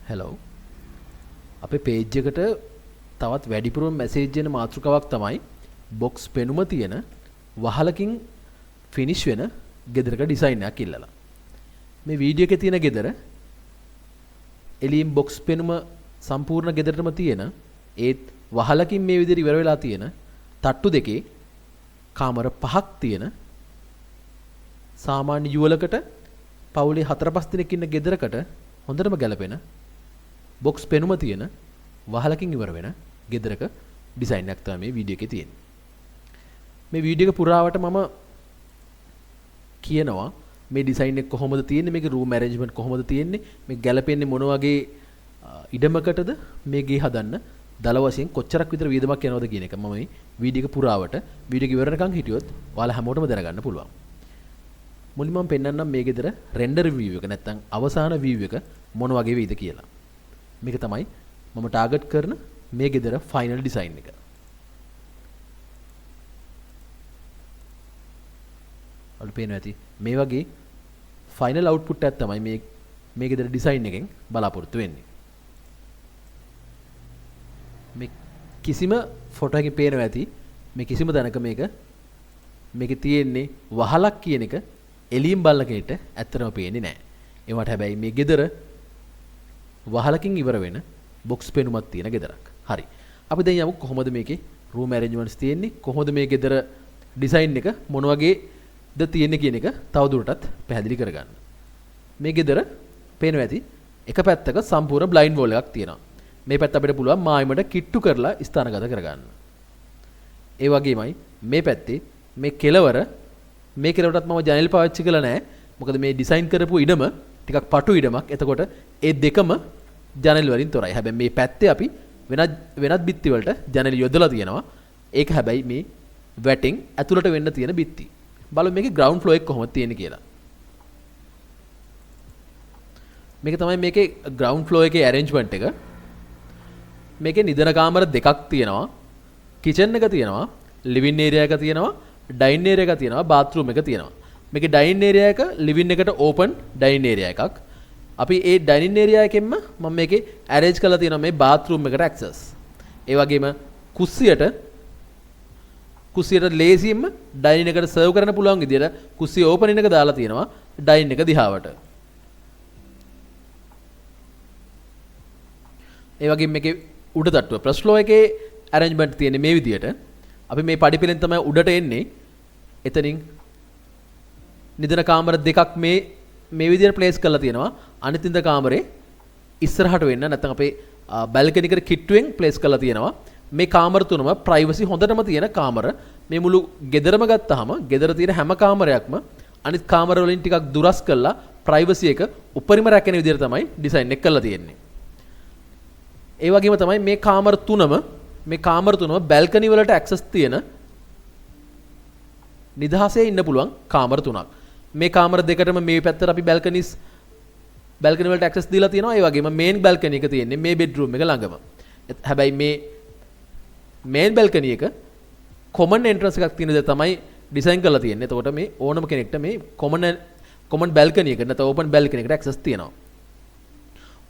hello අපේ page එකට තවත් වැඩිපුරම message එන මාතෘකාවක් තමයි box පෙනුම තියෙන වහලකින් finish වෙන ගෙදරක design එකක් ඉල්ලලා. මේ වීඩියෝ එකේ තියෙන ගෙදර එළියෙන් box පෙනුම සම්පූර්ණ ගෙදරටම තියෙන ඒත් වහලකින් මේ විදිහට ඉවර වෙලා තියෙන තට්ටු දෙකේ කාමර 5ක් තියෙන සාමාන්‍ය යුවලකට පවුලේ 4-5 දෙනෙක් ඉන්න ගෙදරකට හොඳටම ගැලපෙන box පෙනුම තියෙන වහලකින් ඉවර වෙන ගෙදරක ඩිසයින් එකක් තමයි මේ වීඩියෝ එකේ තියෙන්නේ. මේ වීඩියෝ එක පුරාවට මම කියනවා මේ ඩිසයින් එක කොහොමද තියෙන්නේ, මේකේ රූම් ඇරේන්ජ්මන්ට් කොහොමද තියෙන්නේ, මේ ගැලපෙන්නේ මොන වගේ ඉඩමකටද මේ ගේ හදන්න, දල වශයෙන් කොච්චරක් විතර වියදමක් යනවද කියන එක මම මේ වීඩියෝ එක පුරාවට වීඩියෝ එක ඉවර වෙනකන් හිටියොත් ඔයාලා හැමෝටම දැනගන්න පුළුවන්. මුලින්ම මම පෙන්නන්නම් මේ ගෙදර රෙන්ඩර් view එක නැත්නම් අවසාන view එක මොන වගේ වෙයිද කියලා. මේක තමයි මම ටාගට් කරන මේ ගෙදර ෆයිනල් ඩිසයින් එක. ඔයාලට පේනවා ඇති මේ වගේ ෆයිනල් අවුට්පුට් එකක් තමයි මේ ගෙදර ඩිසයින් එකෙන් බලාපොරොත්තු වෙන්නේ. මේ කිසිම ෆොටෝ එකකින් පේනවා ඇති මේ කිසිම තැනක මේකේ තියෙන්නේ වහලක් කියන එක එළියෙන් බලන කෙනෙක්ට ඇත්තටම පේන්නේ නැහැ. ඒවට හැබැයි මේ ගෙදර වහලකින් ඉවර වෙන බොක්ස් පෙනුමක් තියෙන ගෙදරක්. හරි. අපි දැන් යමු කොහොමද මේකේ රූම් ඇරේන්ජ්මන්ට්ස් තියෙන්නේ, කොහොමද මේ ගෙදර ඩිසයින් එක මොන වගේද තියෙන්නේ කියන එක තවදුරටත් පැහැදිලි කරගන්න. මේ ගෙදර පේනවා ඇති එක පැත්තක සම්පූර්ණ බ්ලයින්ඩ් වෝල් එකක් තියෙනවා. මේ පැත්ත අපිට පුළුවන් මායිමට කිට්ටු කරලා ස්ථානගත කරගන්න. ඒ වගේමයි මේ පැත්තේ මේ කෙලවරටත් මම ජනෙල් පාවිච්චි කළා නැහැ. මොකද මේ ඩිසයින් කරපු ඉඩම ටිකක් පටු ඉඩමක්. එතකොට ඒ දෙකම ජනෙල් වලින් තොරයි. හැබැයි මේ පැත්තේ අපි වෙනත් බිත්ති වලට ජනෙල් යොදලා තියෙනවා. ඒක හැබැයි මේ වැටෙන් ඇතුළට වෙන්න තියෙන බිත්ති. බලමු මේකේ ග්‍රවුන්ඩ් ෆ්ලෝ එක කොහොමද තියෙන්නේ කියලා. මේක තමයි මේකේ ග්‍රවුන්ඩ් ෆ්ලෝ එකේ ඇරේන්ජ්මන්ට් එක. මේකේ නිදන කාමර දෙකක් තියෙනවා. කිචන් එක තියෙනවා. ලිවිං ඒරියා එක තියෙනවා. ඩයිනින් ඒරියා එක තියෙනවා. බාත්රූම් එක තියෙනවා. මේකේ ඩයිනින් ඒරියා එක ලිවිං එකට ඕපන් ඩයිනින් ඒරියා එකක්. අපි ඒ ඩයිනින් ඒරියා එකෙන්ම මම මේකේ ඇරේන්ජ් කරලා තියෙනවා මේ බාත්රූම් එකට ඇක්සස්. ඒ වගේම කුස්සියට ලේසියෙන්ම ඩයිනින් එකට සර්ව් කරන්න පුළුවන් විදියට කුස්සිය ඕපන් එක දාලා තියෙනවා ඩයිනින් එක දිහාවට. ඒ වගේම මේකේ උඩ තට්ටුව ප්‍රස් ෆ්ලෝ එකේ ඇරේන්ජ්මන්ට් තියෙන්නේ මේ විදියට. අපි මේ පඩිපෙලෙන් තමයි උඩට එන්නේ. එතනින් නිදන කාමර දෙකක් මේ විදියට ප්ලේස් කරලා තියෙනවා. අනිත් ඉඳ කාමරේ ඉස්සරහට වෙන්න නැත්නම් අපේ බැල්කනි එකට කිට්ටුවෙන් ප්ලේස් කරලා තියෙනවා. මේ කාමර තුනම ප්‍රයිවසි හොඳටම තියෙන කාමර. මේ මුළු ගෙදරම ගත්තාම ගෙදර තියෙන හැම කාමරයක්ම අනිත් කාමර වලින් ටිකක් දුරස් කරලා ප්‍රයිවසි එක උපරිම රැකෙන විදියට තමයි ඩිසයින් එක කරලා තියෙන්නේ. ඒ වගේම තමයි මේ කාමර තුනම බැල්කනි වලට ඇක්සස් තියෙන නිදහසේ ඉන්න පුළුවන් කාමර තුනක්. මේ කාමර දෙකටම මේ පැත්තට අපි බැල්කනි වලට ඇක්සස් දීලා තියෙනවා. ඒ වගේම මේන් බැල්කනි එක තියෙන්නේ මේ බෙඩ්රූම් එක ළඟම. හැබැයි මේ මේන් බැල්කනි එක කොමන් එන්ට්‍රන්ස් එකක් තියෙන දේ තමයි ඩිසයින් කරලා තියෙන්නේ. එතකොට මේ ඕනම කෙනෙක්ට මේ කොමන් බැල්කනි එකට නැත්නම් ඕපන් බැල්කනි එකට ඇක්සස් තියෙනවා.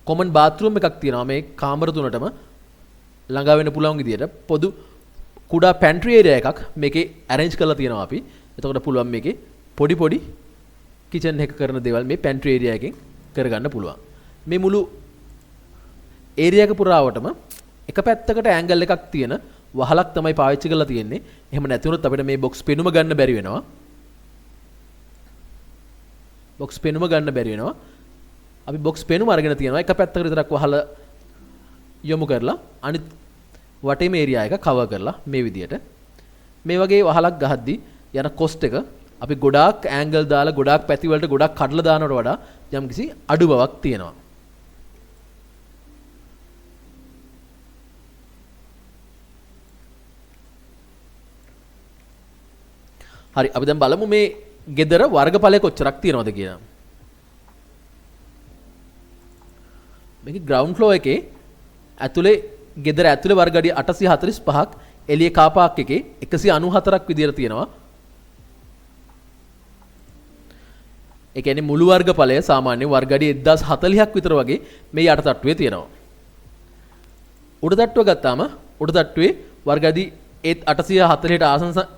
කොමන් බාත්රූම් එකක් තියෙනවා මේ කාමර තුනටම ළඟා වෙන්න පුළුවන් විදියට. පොදු කුඩා පැන්ට්‍රි ඒරියා එකක් මේකේ ඇරේන්ජ් කරලා තියෙනවා අපි. එතකොට පුළුවන් මේකේ පොඩි කිචන් එක කරන දේවල් මේ පැන්ට්‍රි ඒරියා එකෙන් කරගන්න පුළුවන්. මේ මුළු ඒරියා එක පුරාවටම එක පැත්තකට ඇන්ගල් එකක් තියෙන වහලක් තමයි පාවිච්චි කරලා තියෙන්නේ. එහෙම නැති වුණොත් අපිට මේ බොක්ස් පෙනුම ගන්න බැරි වෙනවා. අපි බොක්ස් පෙනුම අරගෙන තියෙනවා. එක පැත්තකට විතරක් වහල යොමු කරලා අනිත් වටේම ඒරියා එක කවර් කරලා මේ විදියට. මේ වගේ වහලක් ගහද්දි යන කොස්ට් එක අපි ගොඩාක් ඇන්ගල් දාලා ගොඩාක් පැති වලට ගොඩාක් කඩලා දානවට වඩා යම්කිසි අඩු බවක් තියෙනවා. හරි, අපි දැන් බලමු මේ ගෙදර වර්ගඵලය කොච්චරක් තියෙනවද කියලා. මේකේ ග්‍රවුන්ඩ් ෆ්ලෝ එකේ ගෙදර ඇතුලේ වර්ග අඩි 845ක්, එළියේ කාර් පාක් එකේ 194ක් විදියට තියෙනවා. ඒ කියන්නේ මුළු වර්ගඵලය සාමාන්‍ය වර්ග අඩි 1040ක් විතර වගේ මේ යට තට්ටුවේ තියෙනවා. උඩ තට්ටුව ගත්තාම උඩ තට්ටුවේ වර්ග අඩි 840ට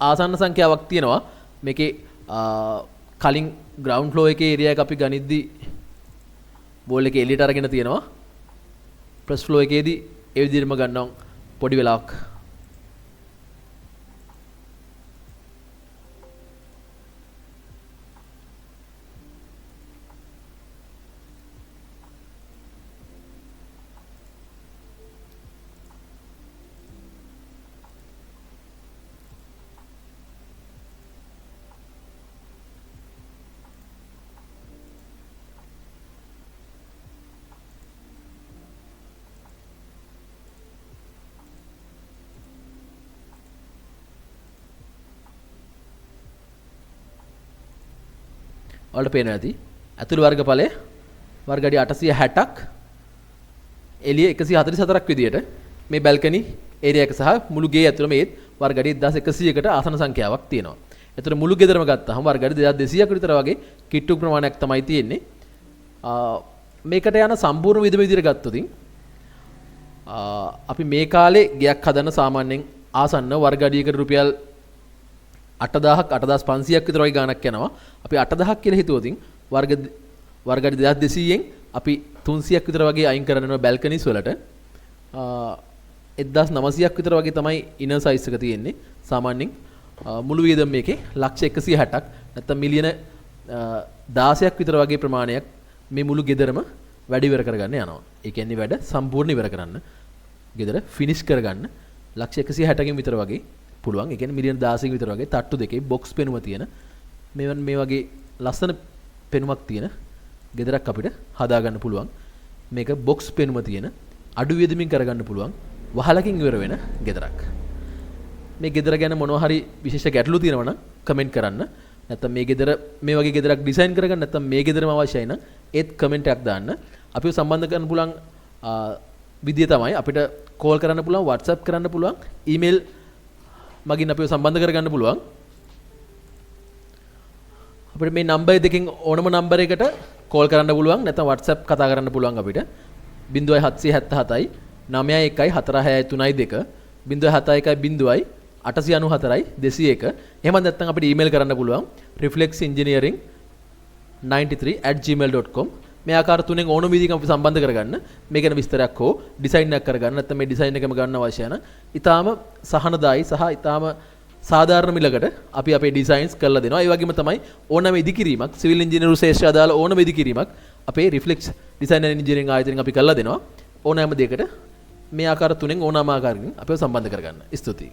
ආසන්න සංඛ්‍යාවක් තියෙනවා. මේකේ කලින් ග්‍රවුන්ඩ් ෆ්ලෝ එකේ ඒරියා එක අපි ගනිද්දි බෝල් එක එළියට අරගෙන තියෙනවා. ප්‍රස් ෆ්ලෝ එකේදී ඒ විදිහටම ගන්නවා පොඩි වෙලාවක්. ඔයාලට පේනවා ඇති ඇතුළු වර්ගඵලය වර්ග අඩි 860ක් එළිය 144ක් විදියට මේ බැල්කනි ඒරියා එක සහ මුළු ගේ ඇතුළම ඒත් වර්ග අඩි 1100කට ආසන සංඛ්‍යාවක් තියෙනවා. ඒතර මුළු ගෙදරම ගත්තාම වර්ග අඩි 2200ක විතර වගේ කිට්ටු ප්‍රමාණයක් තමයි තියෙන්නේ. මේකට යන සම්පූර්ණ විදියට ගත්තොත් අපි මේ කාලේ ගෙයක් හදන්න සාමාන්‍යයෙන් ආසන්න වර්ග අඩියකට රුපියල් 8000ක් 8500ක් විතර වගේ ගාණක් යනවා. අපි 8000ක් කියලා හිතුවොත් වර්ග අඩි 2200න් අපි 300ක් විතර වගේ අයින් කරනවා බැල්කනිස් වලට. 1900ක් විතර වගේ තමයි ඉනර් සයිස් එක තියෙන්නේ. සාමාන්‍යයෙන් මුළු වියදම මේකේ ලක්ෂ 160ක් නැත්නම් මිලියන 16ක් විතර වගේ ප්‍රමාණයක් මේ මුළු ගෙදරම වැඩ ඉවර කරගන්න යනවා. ඒ කියන්නේ වැඩ සම්පූර්ණ ඉවර කරන්න ගෙදර ෆිනිෂ් කරගන්න ලක්ෂ 160කින් විතර වගේ පුළුවන්. ඒ කියන්නේ මිලියන 16ක විතර වගේ තට්ටු දෙකේ බොක්ස් පෙනුම තියෙන මේ වගේ ලස්සන පෙනුමක් තියෙන ගෙදරක් අපිට හදා ගන්න පුළුවන්. මේක බොක්ස් පෙනුම තියෙන අඩු වියදමින් කරගන්න පුළුවන් වහලකින් ඉවර වෙන ගෙදරක්. මේ ගෙදර ගැන මොනවා හරි විශේෂ ගැටලු තියෙනවා නම් කමෙන්ට් කරන්න. නැත්නම් මේ ගෙදර මේ වගේ ගෙදරක් ඩිසයින් කරගන්න නැත්නම් මේ ගෙදරම අවශ්‍යයි නම් ඒත් කමෙන්ට් එකක් දාන්න. අපිව සම්බන්ධ කරන්න පුළුවන් විදිය තමයි අපිට කෝල් කරන්න පුළුවන්, WhatsApp කරන්න පුළුවන්, ඊමේල් මගින් අපිව සම්බන්ධ කරගන්න පුළුවන්. අපිට මේ නම්බර් දෙකෙන් ඕනම නම්බර් එකට කෝල් කරන්න පුළුවන් නැත්නම් WhatsApp කතා කරන්න පුළුවන් අපිට 0777යි 91යි 4632 0710යි 894යි 201. එහෙම නැත්නම් අපිට ඊමේල් කරන්න පුළුවන් reflexengineering93@gmail.com. මේ ආකාර තුනෙන් ඕනම විදිහකින් අපි සම්බන්ධ කරගන්න. මේ ගැන විස්තරයක් හෝ ඩිසයින් එකක් කරගන්න නැත්නම් මේ ඩිසයින් එකම ගන්න අවශ්‍ය නම් ඊටාම සහනදායි සහ ඊටාම සාධාරණ මිලකට අපි අපේ ඩිසයින්ස් කරලා දෙනවා. ඒ වගේම තමයි ඕනම ඉදිකිරීමක් සිවිල් ඉංජිනේරු ශාස්ත්‍රය අදාළ ඕනම ඉදිකිරීමක් අපේ රිෆ්ලෙක්ස් ඩිසයින් ඇන්ඩ් ඉංජිනේරින් ආයතනයෙන් අපි කරලා දෙනවා. ඕනෑම දෙයකට මේ ආකාර තුනෙන් ඕනෑම ආකාරකින් අපිව සම්බන්ධ කරගන්න. ස්තුතියි.